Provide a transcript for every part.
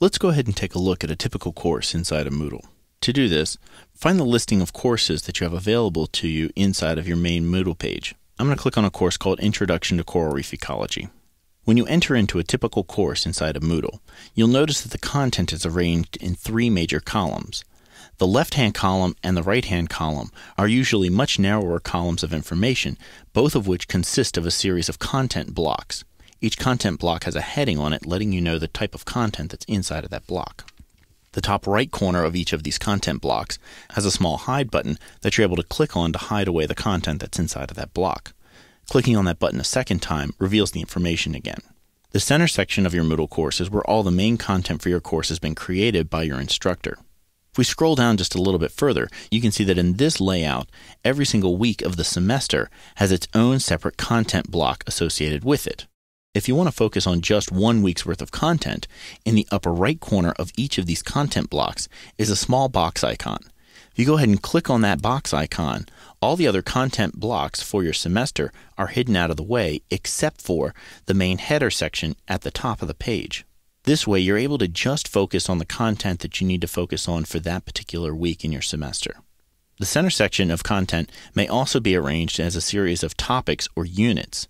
Let's go ahead and take a look at a typical course inside of Moodle. To do this, find the listing of courses that you have available to you inside of your main Moodle page. I'm going to click on a course called Introduction to Coral Reef Ecology. When you enter into a typical course inside of Moodle, you'll notice that the content is arranged in three major columns. The left-hand column and the right-hand column are usually much narrower columns of information, both of which consist of a series of content blocks. Each content block has a heading on it letting you know the type of content that's inside of that block. The top right corner of each of these content blocks has a small hide button that you're able to click on to hide away the content that's inside of that block. Clicking on that button a second time reveals the information again. The center section of your Moodle course is where all the main content for your course has been created by your instructor. If we scroll down just a little bit further, you can see that in this layout, every single week of the semester has its own separate content block associated with it. If you want to focus on just 1 week's worth of content, in the upper right corner of each of these content blocks is a small box icon. If you go ahead and click on that box icon, all the other content blocks for your semester are hidden out of the way except for the main header section at the top of the page. This way, you're able to just focus on the content that you need to focus on for that particular week in your semester. The center section of content may also be arranged as a series of topics or units.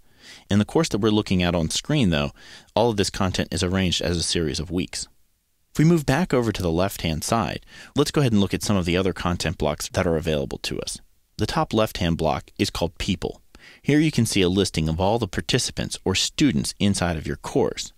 In the course that we're looking at on screen, though, all of this content is arranged as a series of weeks. If we move back over to the left-hand side, let's go ahead and look at some of the other content blocks that are available to us. The top left-hand block is called People. Here you can see a listing of all the participants or students inside of your course.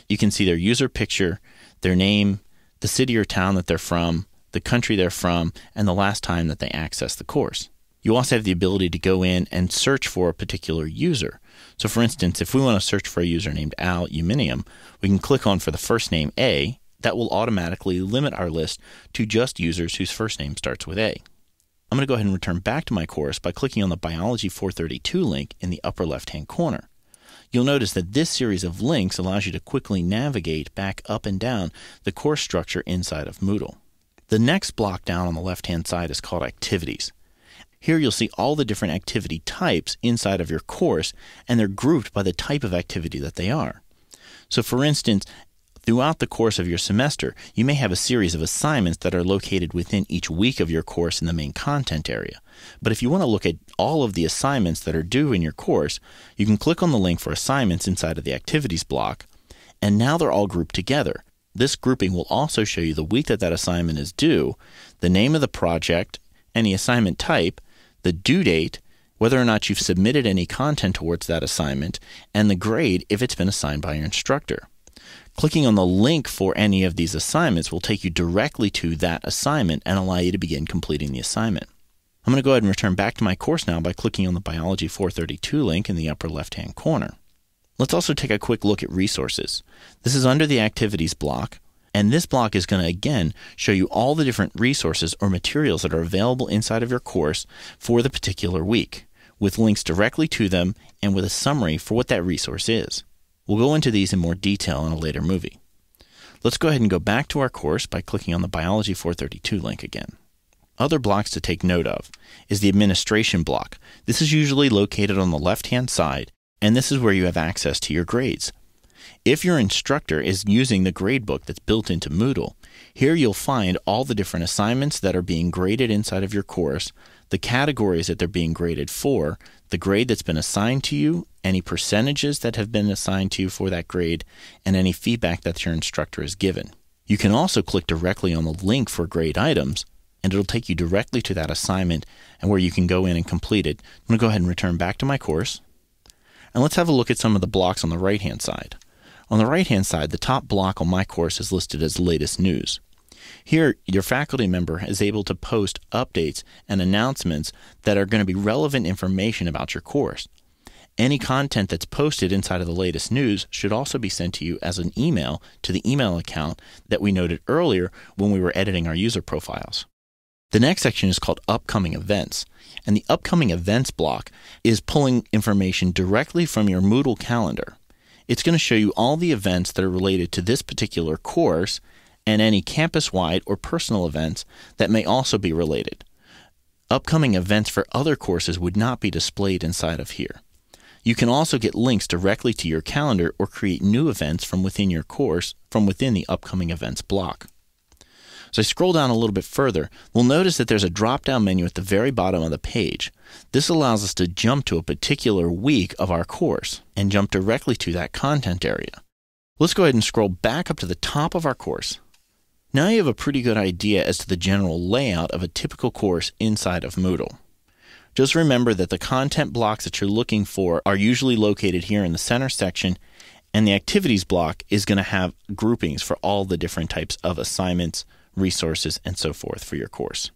You can see their user picture, their name, the city or town that they're from, the country they're from, and the last time that they accessed the course. You also have the ability to go in and search for a particular user. So for instance, if we want to search for a user named Al Uminium, we can click on for the first name A. That will automatically limit our list to just users whose first name starts with A. I'm going to go ahead and return back to my course by clicking on the Biology 432 link in the upper left-hand corner. You'll notice that this series of links allows you to quickly navigate back up and down the course structure inside of Moodle. The next block down on the left-hand side is called Activities. Here you'll see all the different activity types inside of your course, and they're grouped by the type of activity that they are. So for instance, throughout the course of your semester, you may have a series of assignments that are located within each week of your course in the main content area. But if you want to look at all of the assignments that are due in your course, you can click on the link for assignments inside of the activities block, and now they're all grouped together. This grouping will also show you the week that that assignment is due, the name of the project, any assignment type, the due date, whether or not you've submitted any content towards that assignment, and the grade if it's been assigned by your instructor. Clicking on the link for any of these assignments will take you directly to that assignment and allow you to begin completing the assignment. I'm going to go ahead and return back to my course now by clicking on the Biology 432 link in the upper left-hand corner. Let's also take a quick look at resources. This is under the Activities block, and this block is going to again show you all the different resources or materials that are available inside of your course for the particular week, with links directly to them and with a summary for what that resource is. We'll go into these in more detail in a later movie. Let's go ahead and go back to our course by clicking on the Biology 432 link again. Other blocks to take note of is the Administration block. This is usually located on the left-hand side, and this is where you have access to your grades. If your instructor is using the gradebook that's built into Moodle, here you'll find all the different assignments that are being graded inside of your course, the categories that they're being graded for, the grade that's been assigned to you, any percentages that have been assigned to you for that grade, and any feedback that your instructor has given. You can also click directly on the link for grade items, and it'll take you directly to that assignment and where you can go in and complete it. I'm going to go ahead and return back to my course, and let's have a look at some of the blocks on the right-hand side. On the right-hand side, the top block on my course is listed as Latest News. Here, your faculty member is able to post updates and announcements that are going to be relevant information about your course. Any content that's posted inside of the latest news should also be sent to you as an email to the email account that we noted earlier when we were editing our user profiles. The next section is called Upcoming Events, and the Upcoming Events block is pulling information directly from your Moodle calendar. It's going to show you all the events that are related to this particular course and any campus-wide or personal events that may also be related. Upcoming events for other courses would not be displayed inside of here. You can also get links directly to your calendar or create new events from within your course from within the upcoming events block. So I scroll down a little bit further, we'll notice that there's a drop-down menu at the very bottom of the page. This allows us to jump to a particular week of our course and jump directly to that content area. Let's go ahead and scroll back up to the top of our course. Now you have a pretty good idea as to the general layout of a typical course inside of Moodle. Just remember that the content blocks that you're looking for are usually located here in the center section, and the activities block is going to have groupings for all the different types of assignments, resources, and so forth for your course.